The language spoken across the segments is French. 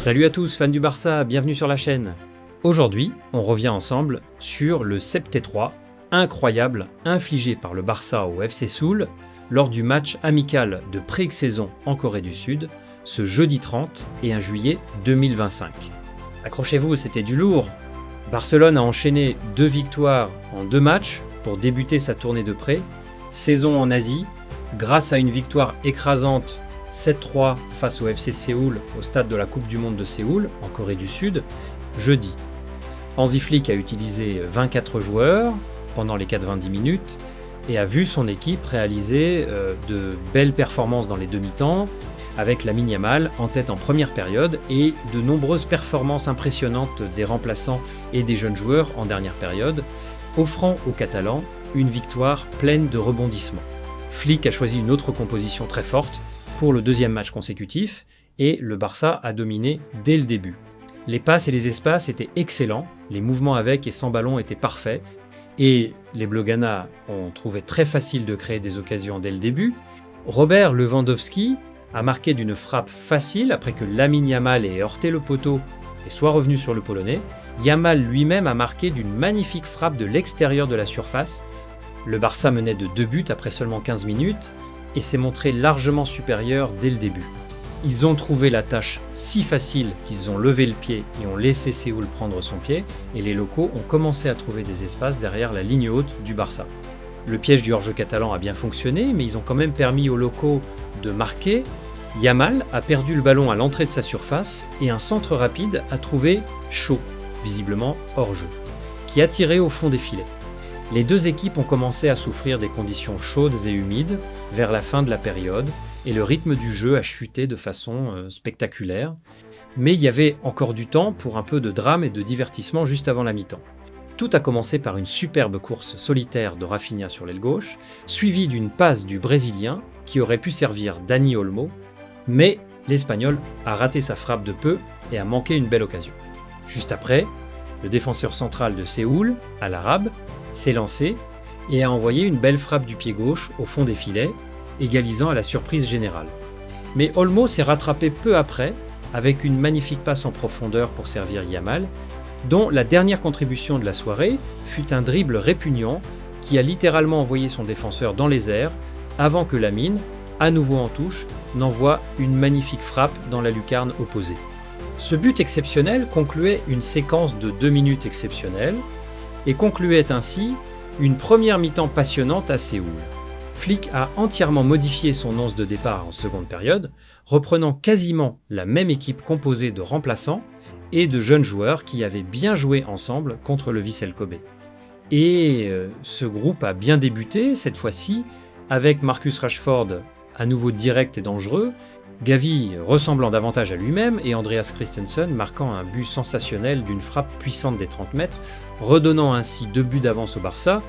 Salut à tous fans du Barça, bienvenue sur la chaîne. Aujourd'hui, on revient ensemble sur le 7-3 incroyable infligé par le Barça au FC Séoul lors du match amical de pré-saison en Corée du Sud, ce jeudi 30 et 1 juillet 2025. Accrochez-vous, c'était du lourd. Barcelone a enchaîné 2 victoires en 2 matchs pour débuter sa tournée de pré, saison en Asie, grâce à une victoire écrasante 7-3 face au FC Séoul au stade de la Coupe du Monde de Séoul, en Corée du Sud, jeudi. Hansi Flick a utilisé 24 joueurs pendant les 90 minutes et a vu son équipe réaliser de belles performances dans les demi-temps, avec Lamine Yamal en tête en première période et de nombreuses performances impressionnantes des remplaçants et des jeunes joueurs en dernière période, offrant aux Catalans une victoire pleine de rebondissements. Flick a choisi une autre composition très forte pour le deuxième match consécutif et le Barça a dominé dès le début. Les passes et les espaces étaient excellents, les mouvements avec et sans ballon étaient parfaits et les Blaugrana ont trouvé très facile de créer des occasions dès le début. Robert Lewandowski a marqué d'une frappe facile après que Lamine Yamal ait heurté le poteau et soit revenu sur le Polonais. Yamal lui-même a marqué d'une magnifique frappe de l'extérieur de la surface. Le Barça menait de 2 buts après seulement 15 minutes et s'est montré largement supérieur dès le début. Ils ont trouvé la tâche si facile qu'ils ont levé le pied et ont laissé Séoul prendre son pied, et les locaux ont commencé à trouver des espaces derrière la ligne haute du Barça. Le piège du hors-jeu catalan a bien fonctionné, mais ils ont quand même permis aux locaux de marquer. Yamal a perdu le ballon à l'entrée de sa surface et un centre rapide a trouvé chaud, visiblement hors-jeu, qui a tiré au fond des filets. Les deux équipes ont commencé à souffrir des conditions chaudes et humides vers la fin de la période et le rythme du jeu a chuté de façon spectaculaire. Mais il y avait encore du temps pour un peu de drame et de divertissement juste avant la mi-temps. Tout a commencé par une superbe course solitaire de Rafinha sur l'aile gauche, suivie d'une passe du Brésilien qui aurait pu servir Dani Olmo, mais l'Espagnol a raté sa frappe de peu et a manqué une belle occasion. Juste après, le défenseur central de Séoul, Al-Arab, s'est lancé et a envoyé une belle frappe du pied gauche au fond des filets, égalisant à la surprise générale. Mais Olmo s'est rattrapé peu après, avec une magnifique passe en profondeur pour servir Yamal, dont la dernière contribution de la soirée fut un dribble répugnant qui a littéralement envoyé son défenseur dans les airs, avant que Lamine, à nouveau en touche, n'envoie une magnifique frappe dans la lucarne opposée. Ce but exceptionnel concluait une séquence de 2 minutes exceptionnelle, et concluait ainsi une première mi-temps passionnante à Séoul. Flick a entièrement modifié son 11 de départ en seconde période, reprenant quasiment la même équipe composée de remplaçants et de jeunes joueurs qui avaient bien joué ensemble contre le Vissel Kobe. Et ce groupe a bien débuté cette fois-ci, avec Marcus Rashford à nouveau direct et dangereux, Gavi ressemblant davantage à lui-même et Andreas Christensen marquant un but sensationnel d'une frappe puissante des 30 mètres, redonnant ainsi 2 buts d'avance au Barça.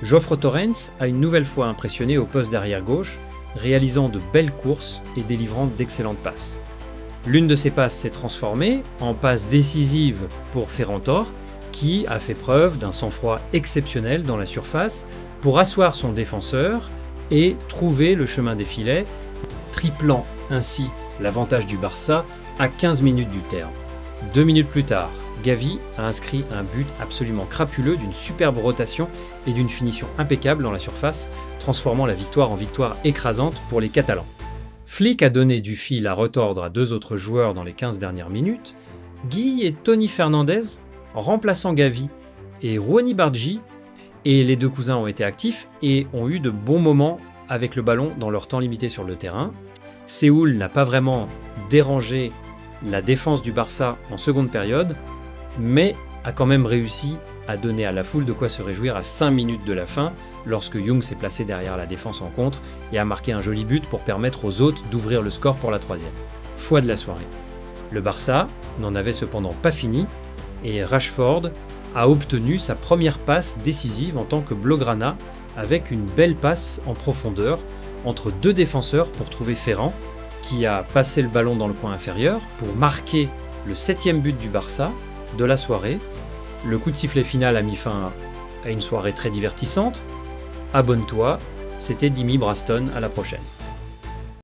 Geoffre Torrens a une nouvelle fois impressionné au poste d'arrière gauche, réalisant de belles courses et délivrant d'excellentes passes. L'une de ces passes s'est transformée en passe décisive pour Ferran Torres, qui a fait preuve d'un sang-froid exceptionnel dans la surface pour asseoir son défenseur et trouver le chemin des filets, triplant ainsi l'avantage du Barça à 15 minutes du terme. 2 minutes plus tard, Gavi a inscrit un but absolument crapuleux d'une superbe rotation et d'une finition impeccable dans la surface, transformant la victoire en victoire écrasante pour les Catalans. Flick a donné du fil à retordre à 2 autres joueurs dans les 15 dernières minutes, Guy et Tony Fernandez, remplaçant Gavi et Rouhani Bardghji, et les 2 cousins ont été actifs et ont eu de bons moments avec le ballon dans leur temps limité sur le terrain. Séoul n'a pas vraiment dérangé la défense du Barça en seconde période, mais a quand même réussi à donner à la foule de quoi se réjouir à 5 minutes de la fin, lorsque Young s'est placé derrière la défense en contre et a marqué un joli but pour permettre aux hôtes d'ouvrir le score pour la 3e fois de la soirée. Le Barça n'en avait cependant pas fini et Rashford a obtenu sa première passe décisive en tant que Blaugrana avec une belle passe en profondeur entre 2 défenseurs pour trouver Ferran, qui a passé le ballon dans le coin inférieur pour marquer le 7e but du Barça de la soirée. Le coup de sifflet final a mis fin à une soirée très divertissante. Abonne-toi, c'était Dimi Braston, à la prochaine.